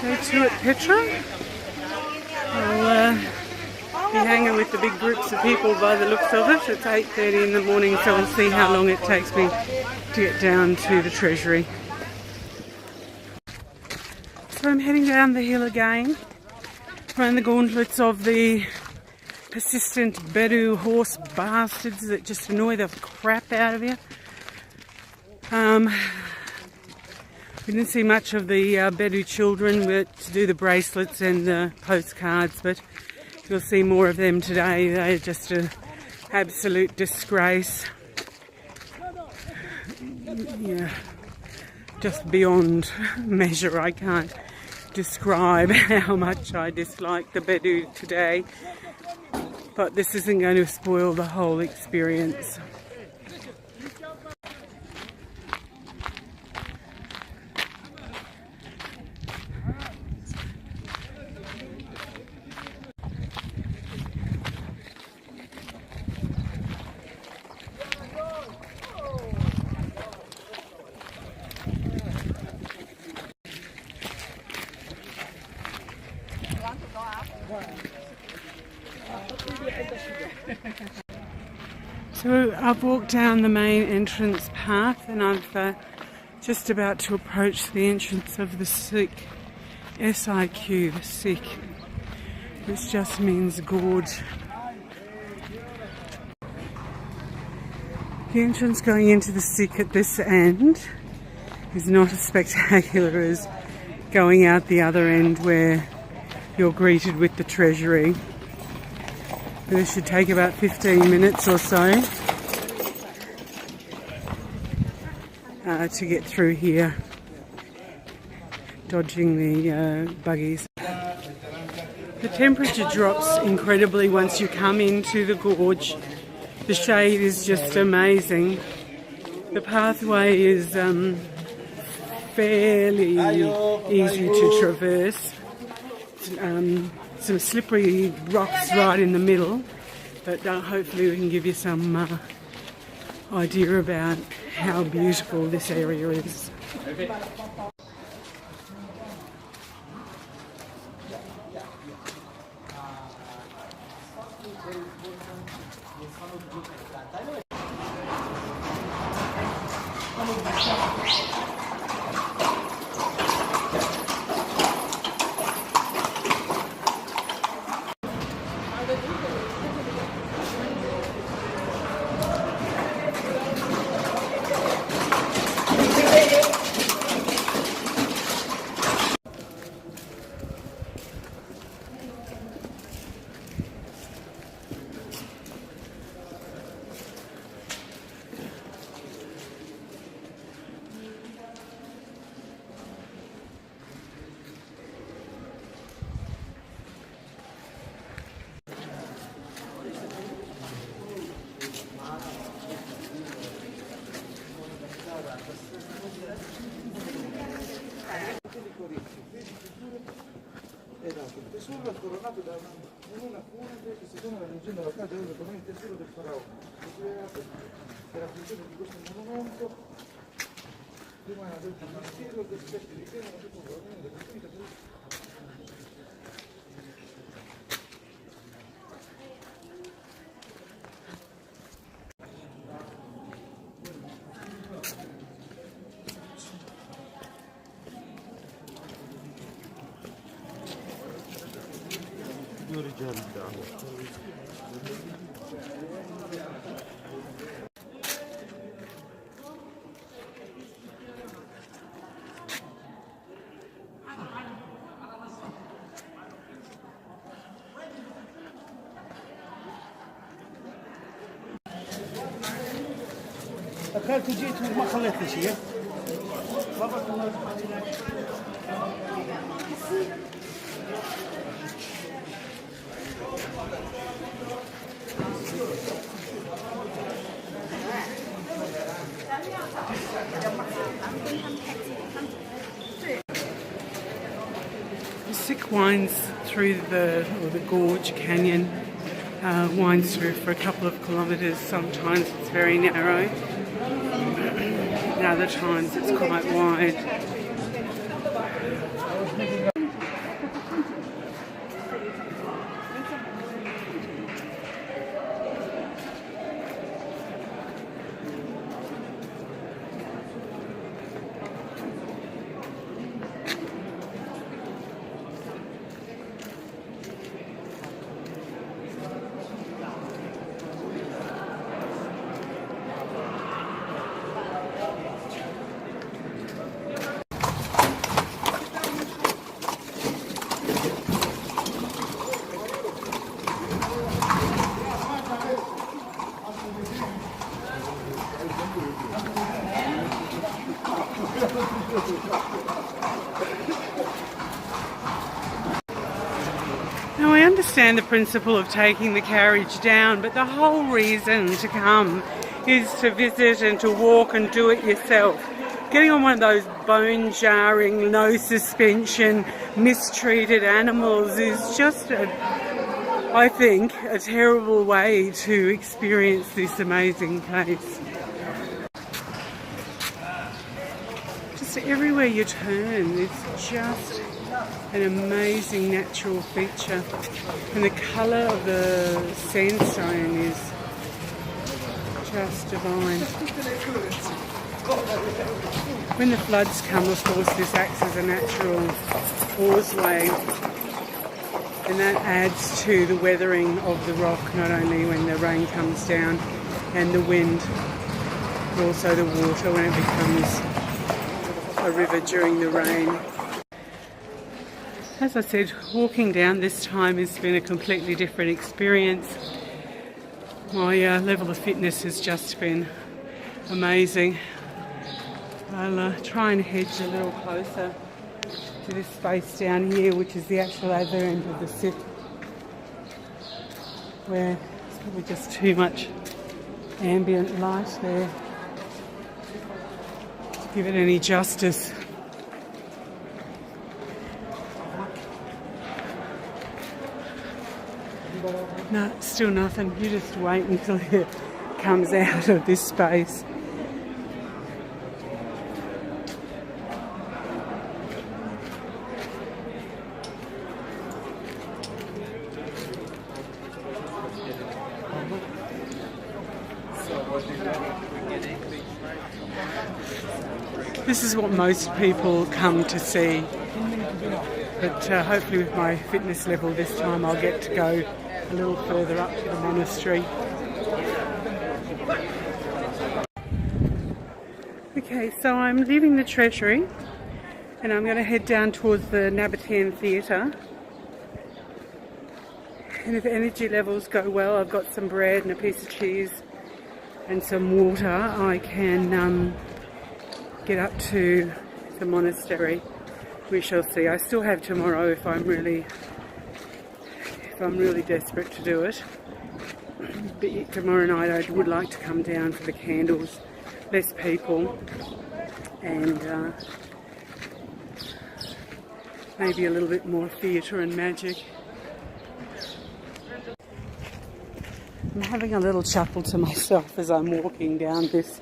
Day 2 at Petra. I'll be hanging with the big groups of people by the looks of it. It's 8:30 in the morning, so we'll see how long it takes me to get down to the Treasury. So I'm heading down the hill again, around the gauntlets of the persistent Bedu horse bastards that just annoy the crap out of you. We didn't see much of the Bedu children to do the bracelets and the postcards, but you'll see more of them today. They're just an absolute disgrace. Yeah, just beyond measure. I can't describe how much I dislike the Bedu today, but this isn't going to spoil the whole experience. So I've walked down the main entrance path and I've just about to approach the entrance of the Sikh, S-I-Q, the Sikh, which just means gorge. The entrance going into the Sikh at this end is not as spectacular as going out the other end where you're greeted with the Treasury. This should take about 15 minutes or so to get through here, dodging the buggies. The temperature drops incredibly once you come into the gorge. The shade is just amazing. The pathway is fairly easy to traverse. Some slippery rocks right in the middle, but hopefully we can give you some idea about how beautiful this area is. Tesoro coronato da una funebre che secondo la leggenda locale era il tesoro del faraone, che era funzione di questo monumento rimane del mistero del specchio di pena che fu probabilmente costruita per أكلت وجيت وما خليت شيء. The Sikh winds through the gorge canyon, winds through for a couple of kilometres. Sometimes it's very narrow. Other times it's quite wide. Now I understand the principle of taking the carriage down, but the whole reason to come is to visit and to walk and do it yourself. Getting on one of those bone-jarring, no suspension, mistreated animals is just, I think, a terrible way to experience this amazing place. Just everywhere you turn, it's just an amazing natural feature. And the colour of the sandstone is just divine. When the floods come, of course, this acts as a natural causeway, and that adds to the weathering of the rock, not only when the rain comes down and the wind, but also the water when it becomes a river during the rain. As I said, walking down this time has been a completely different experience. My level of fitness has just been amazing. I'll try and hedge a little closer to this space down here, which is the actual other end of the sit, where there's probably just too much ambient light there to give it any justice. No, still nothing. You just wait until it comes out of this space. This is what most people come to see, but hopefully with my fitness level this time I'll get to go a little further up to the monastery. Okay, so I'm leaving the Treasury and I'm going to head down towards the Nabatean Theatre. And if energy levels go well, I've got some bread and a piece of cheese and some water. I can get up to the monastery. We shall see. I still have tomorrow if I'm really desperate to do it. But tomorrow night I would like to come down for the candles, less people, and maybe a little bit more theatre and magic. I'm having a little chuckle to myself as I'm walking down this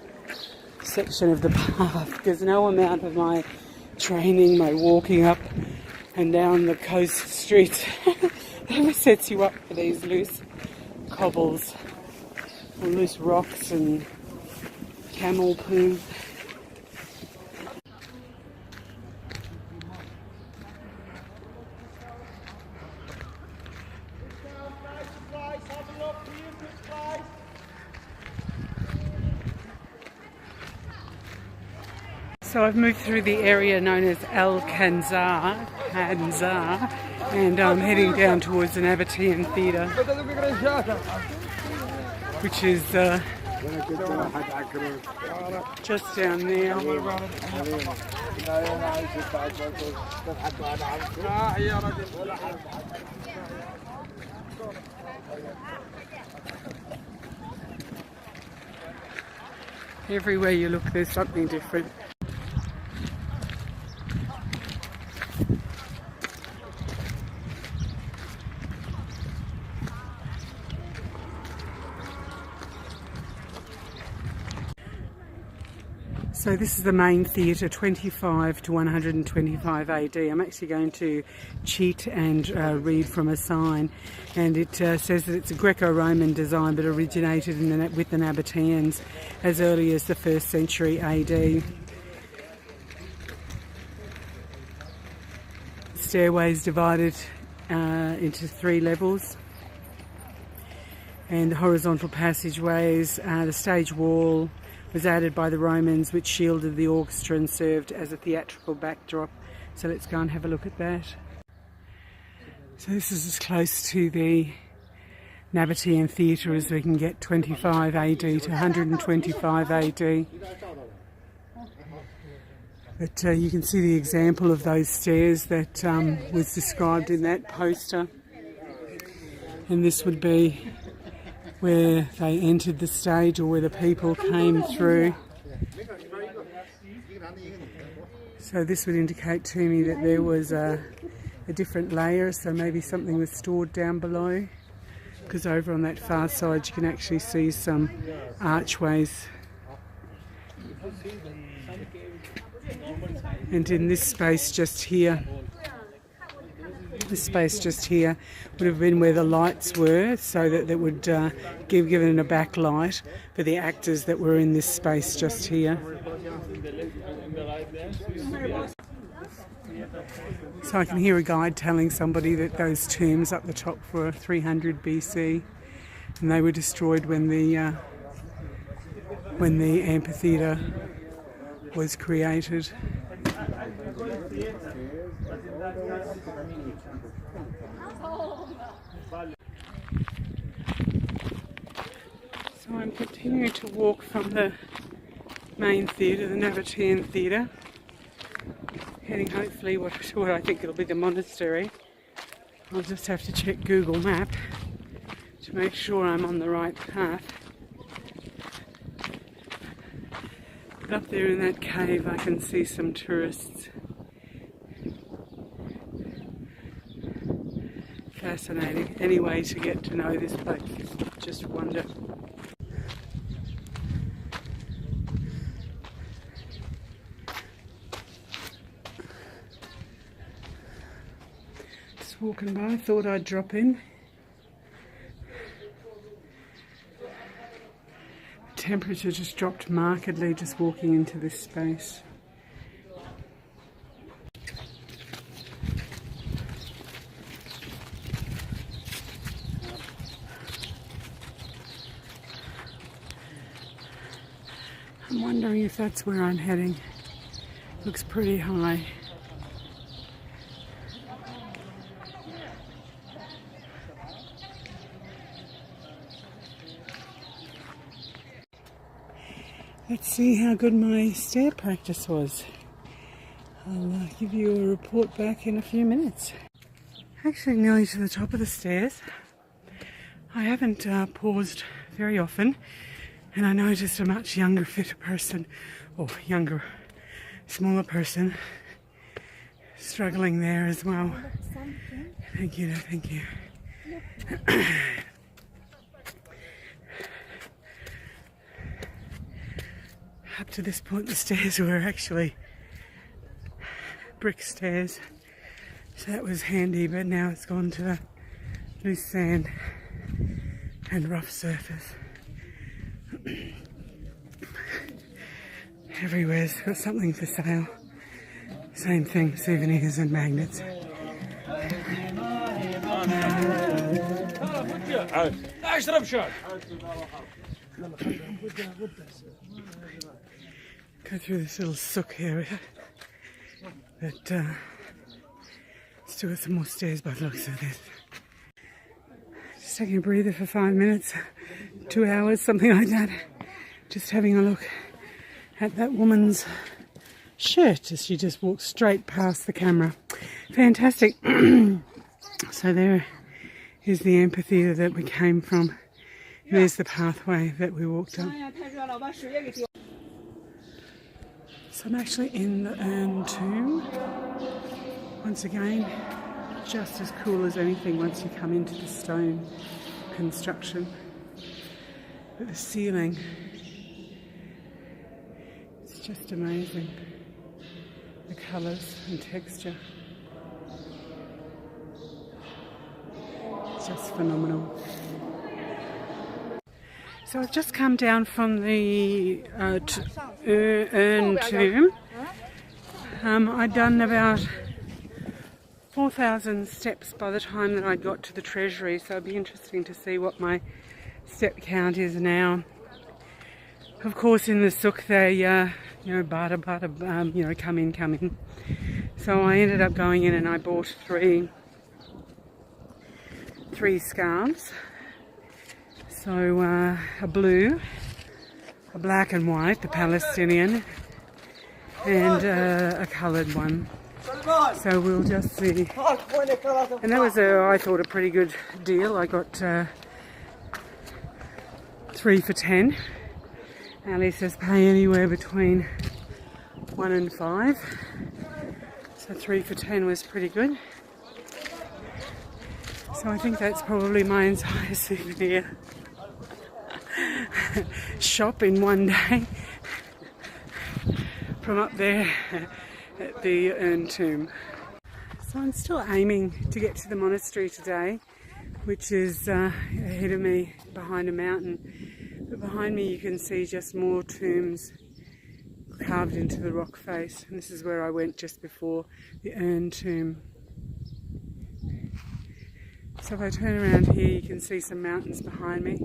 section of the path, because no amount of my training, my walking up and down the coast streets ever sets you up for these loose cobbles or loose rocks and camel poo. So I've moved through the area known as Al Khanzar, and I'm heading down towards the Nabatean Theatre, which is just down there. Everywhere you look, there's something different. So this is the main theatre, 25 to 125 AD. I'm actually going to cheat and read from a sign, and it says that it's a Greco-Roman design but originated with the Nabateans as early as the 1st century AD. The stairways divided into 3 levels, and the horizontal passageways, the stage wall was added by the Romans, which shielded the orchestra and served as a theatrical backdrop. So let's go and have a look at that. So this is as close to the Nabatean Theatre as we can get, 25 AD to 125 AD. But you can see the example of those stairs that was described in that poster. And this would be where they entered the stage, or where the people came through. So this would indicate to me that there was a different layer, so maybe something was stored down below, because over on that far side you can actually see some archways. And in this space just here, would have been where the lights were, so that that would give it a backlight for the actors that were in this space just here. So I can hear a guide telling somebody that those tombs up the top were 300 BC, and they were destroyed when the amphitheatre was created. So I'm continuing to walk from the main theatre, the Nabatean Theatre, heading hopefully to what I think it'll be the monastery. I'll just have to check Google Map to make sure I'm on the right path. But up there in that cave I can see some tourists. Fascinating. Any way to get to know this place, just wonder. Just walking by, thought I'd drop in. The temperature just dropped markedly just walking into this space. I'm wondering if that's where I'm heading. Looks pretty high. Let's see how good my stair practice was. I'll give you a report back in a few minutes. Actually nearly to the top of the stairs. I haven't paused very often, and I noticed a much younger, fitter person, or younger, smaller person, struggling there as well. Thank you, thank you. Up to this point the stairs were actually brick stairs, so that was handy, but now it's gone to the loose sand and rough surface. Everywhere's got something for sale. Same thing, souvenirs and magnets. Go through this little souk area, but still got some more stairs by the looks of this. Just taking a breather for 5 minutes, 2 hours, something like that. Just having a look at that woman's shirt as she just walks straight past the camera. Fantastic. So there is the amphitheatre that we came from. There's the pathway that we walked up. So I'm actually in the urn tomb. Once again, just as cool as anything once you come into the stone construction. But the ceiling, it's just amazing. The colours and texture. It's just phenomenal. So I've just come down from the urn tomb. I'd done about 4,000 steps by the time that I got to the treasury, so it'd be interesting to see what my step count is now. Of course, in the souk they, bada, come in. So I ended up going in and I bought three scarves. So a blue, a black and white, the Palestinian, and a coloured one. So we'll just see. And that was, I thought, a pretty good deal. I got 3 for $10. Ali says pay anywhere between 1 and 5. So 3 for $10 was pretty good. So I think that's probably my entire souvenir shop in one day from up there at the urn tomb. So I'm still aiming to get to the monastery today, which is ahead of me behind a mountain. But behind me you can see just more tombs carved into the rock face, and this is where I went just before the urn tomb. So if I turn around here you can see some mountains behind me,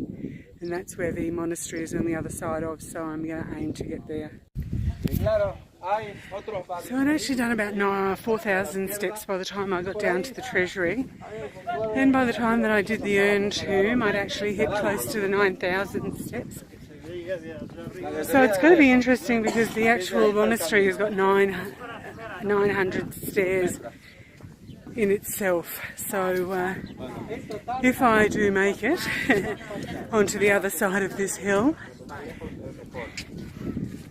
and that's where the monastery is on the other side of, so I'm going to aim to get there. So I'd actually done about 4,000 steps by the time I got down to the treasury. Then by the time that I did the urn tomb, I'd actually hit close to the 9,000 steps. So it's going to be interesting because the actual monastery has got 900 stairs in itself. So if I do make it onto the other side of this hill,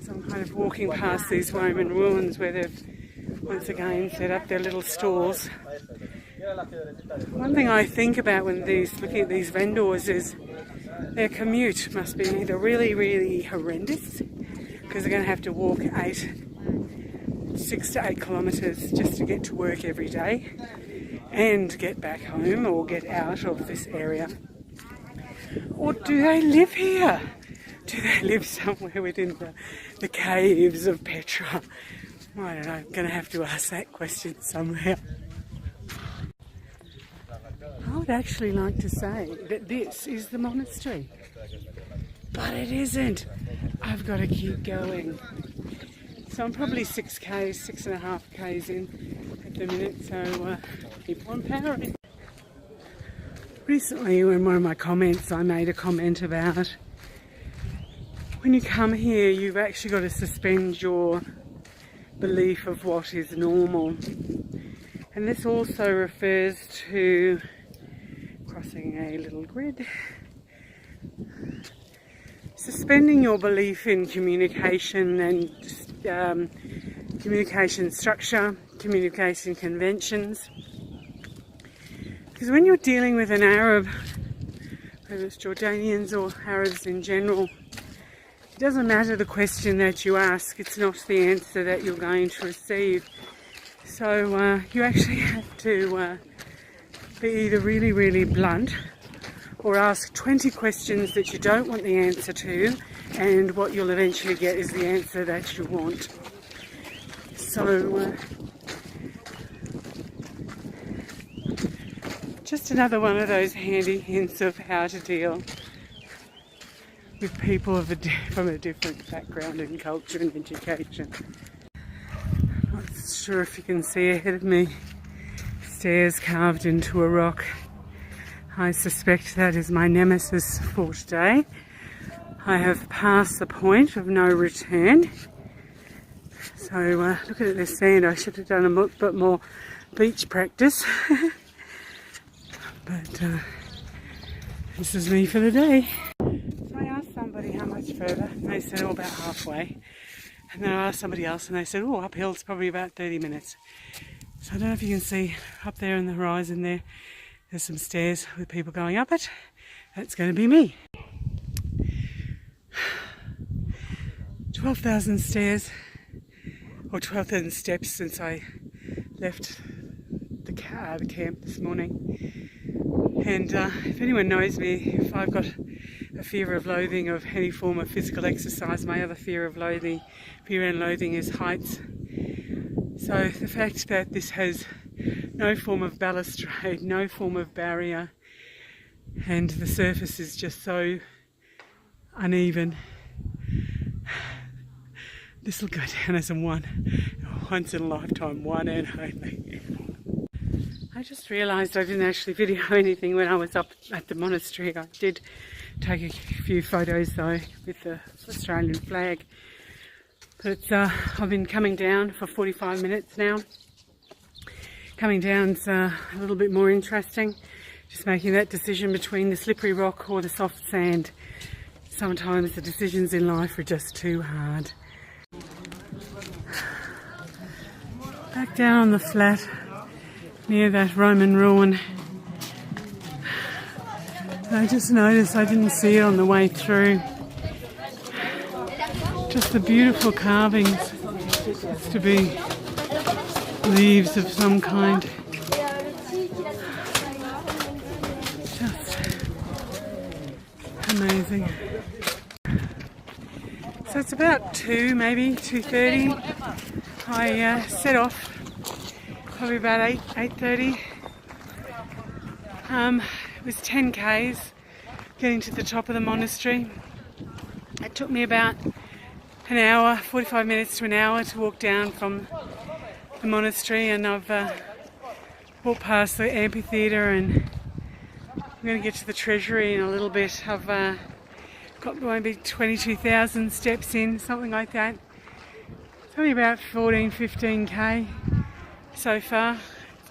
so I'm kind of walking past these Roman ruins where they've once again set up their little stalls. One thing I think about when looking at these vendors is their commute must be either really, really horrendous, because they're going to have to walk 6 to 8 kilometres just to get to work every day and get back home or get out of this area. Or do they live here? Do they live somewhere within the caves of Petra? I don't know, I'm going to have to ask that question somewhere. I would actually like to say that this is the monastery, but it isn't. I've got to keep going. So I'm probably 6.5 k's in at the minute, so keep on powering. Recently, in one of my comments, I made a comment about when you come here, you've actually got to suspend your belief of what is normal. And this also refers to crossing a little grid. Suspending your belief in communication and communication structure, communication conventions. Because when you're dealing with an Arab, whether it's Jordanians or Arabs in general, it doesn't matter the question that you ask, it's not the answer that you're going to receive. So you actually have to be either really, really blunt or ask 20 questions that you don't want the answer to, and what you'll eventually get is the answer that you want. So just another one of those handy hints of how to deal with people from a different background and culture and education. Not sure if you can see ahead of me, stairs carved into a rock. I suspect that is my nemesis for today. I have passed the point of no return. So look at this sand. I should have done a bit more beach practice. But this is me for the day. So I asked somebody how much further, and they said, oh, about halfway. And then I asked somebody else, and they said, oh, uphill it's probably about 30 minutes. So I don't know if you can see up there in the horizon there, there's some stairs with people going up it. That's going to be me. 12,000 stairs, or 12,000 steps since I left the camp this morning. And if anyone knows me, if I've got a fear of loathing of any form of physical exercise, my other fear and loathing is heights. So the fact that this has no form of balustrade, no form of barrier, and the surface is just so uneven, this will go down as a once in a lifetime one and only. I just realised I didn't actually video anything when I was up at the monastery. I did take a few photos though with the Australian flag. But I've been coming down for 45 minutes now. Coming down's a little bit more interesting. Just making that decision between the slippery rock or the soft sand. Sometimes the decisions in life are just too hard. Back down on the flat near that Roman ruin. I just noticed I didn't see it on the way through. Just the beautiful carvings. It's to be leaves of some kind. Just amazing. So it's about 2, maybe 2:30. I set off probably about 8:30. It was 10 k's getting to the top of the monastery. It took me about an hour, 45 minutes to an hour to walk down from the monastery, and I've walked past the amphitheatre, and I'm going to get to the treasury in a little bit. I've got maybe 22,000 steps in, something like that. It's only about 14-15k so far.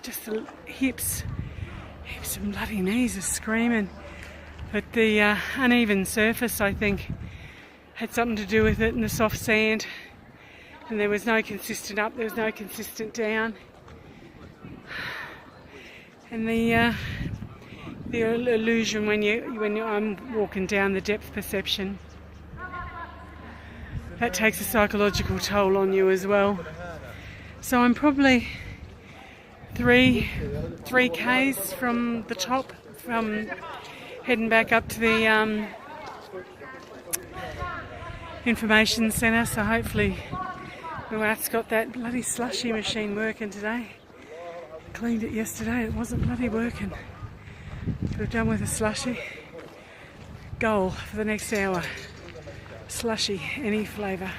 Just the hips and bloody knees are screaming. But the uneven surface, I think, had something to do with it, and the soft sand. And there was no consistent up, there was no consistent down. And the illusion when I'm walking down, the depth perception, that takes a psychological toll on you as well. So I'm probably 3 k's from the top, from heading back up to the information centre. So hopefully my wife's got that bloody slushy machine working today. Cleaned it yesterday, it wasn't bloody working. Could have done with a slushy. Goal for the next hour. Slushy, any flavour.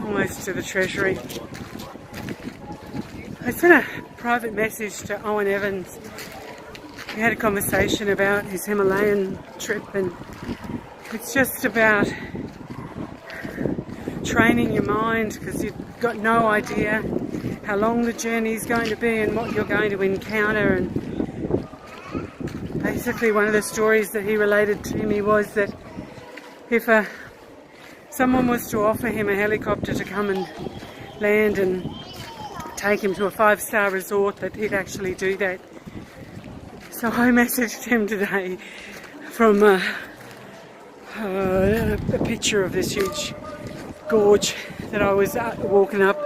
Almost to the treasury. I sent a private message to Owen Evans. We had a conversation about his Himalayan trip, and it's just about training your mind, because you've got no idea how long the journey is going to be and what you're going to encounter. And basically one of the stories that he related to me was that if someone was to offer him a helicopter to come and land and take him to a 5-star resort, that he'd actually do that. So I messaged him today from a picture of this huge gorge that I was walking up,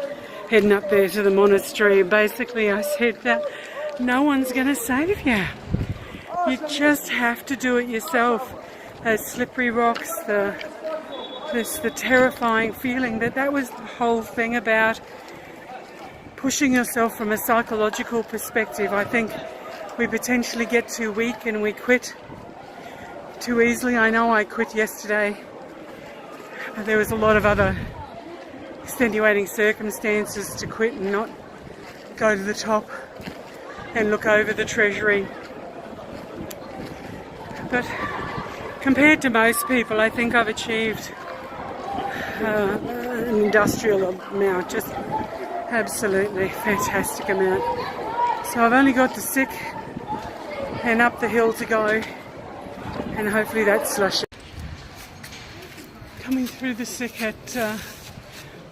heading up there to the monastery. Basically I said that no one's going to save you. You just have to do it yourself. Those slippery rocks, the terrifying feeling, that was the whole thing about pushing yourself from a psychological perspective. I think we potentially get too weak and we quit too easily. I know I quit yesterday. There was a lot of other extenuating circumstances to quit and not go to the top and look over the treasury. But compared to most people, I think I've achieved an industrial amount, just absolutely fantastic amount. So I've only got the sick and up the hill to go, and hopefully that's slushy. Coming through the sick at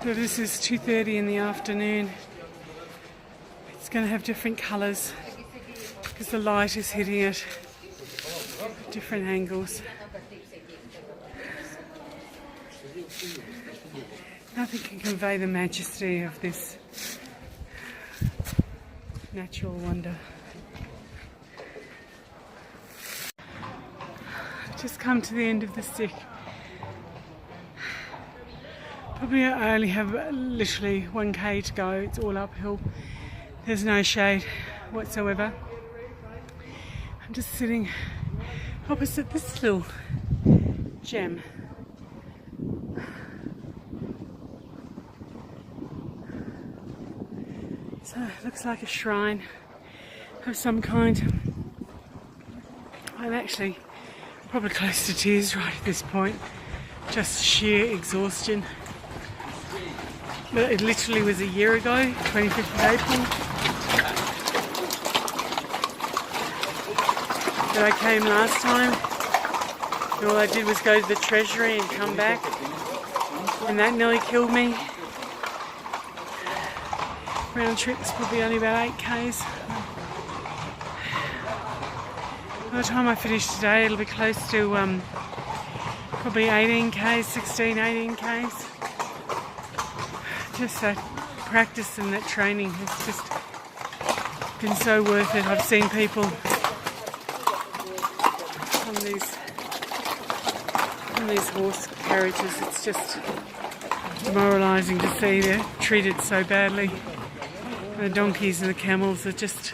this is 2:30 in the afternoon. It's going to have different colours because the light is hitting it at different angles. Nothing can convey the majesty of this natural wonder. Just come to the end of the stick. Probably I only have literally 1k to go. It's all uphill. There's no shade whatsoever. I'm just sitting opposite this little gem. So it looks like a shrine of some kind. I'm actually probably close to tears right at this point. just sheer exhaustion. But it literally was a year ago, 25th of April, that I came last time. And all I did was go to the Treasury and come back. And that nearly killed me. Round trip's probably only about 8k's. By the time I finish today, it'll be close to probably 18k's, 16, 18k's. Just that practice and that training has just been so worth it. I've seen people on these horse carriages. It's just demoralising to see they're treated so badly. The donkeys and the camels are just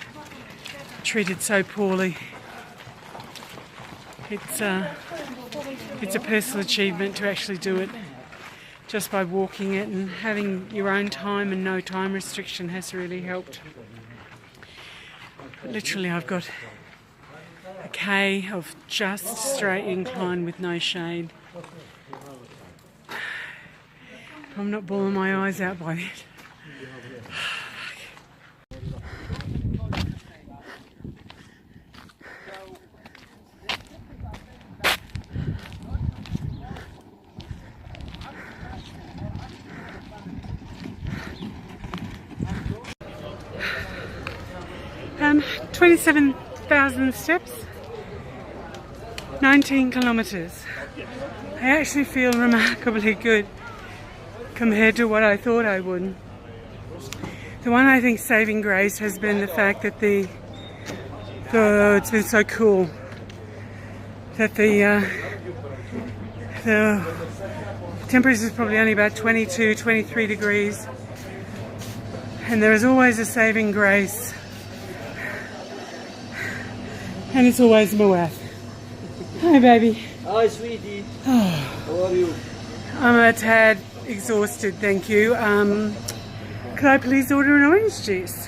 treated so poorly. It's a personal achievement to actually do it. Just by walking it and having your own time and no time restriction has really helped. But literally I've got a K of just straight incline with no shade. I'm not bawling my eyes out by it. 27,000 steps, 19 kilometres. I actually feel remarkably good compared to what I thought I would. The one I think saving grace has been the fact that it's been so cool that the temperature is probably only about 22, 23 degrees, and there is always a saving grace, and it's always Moab. Hi baby. Hi sweetie. How are you? I'm a tad exhausted, thank you. Could I please order an orange juice?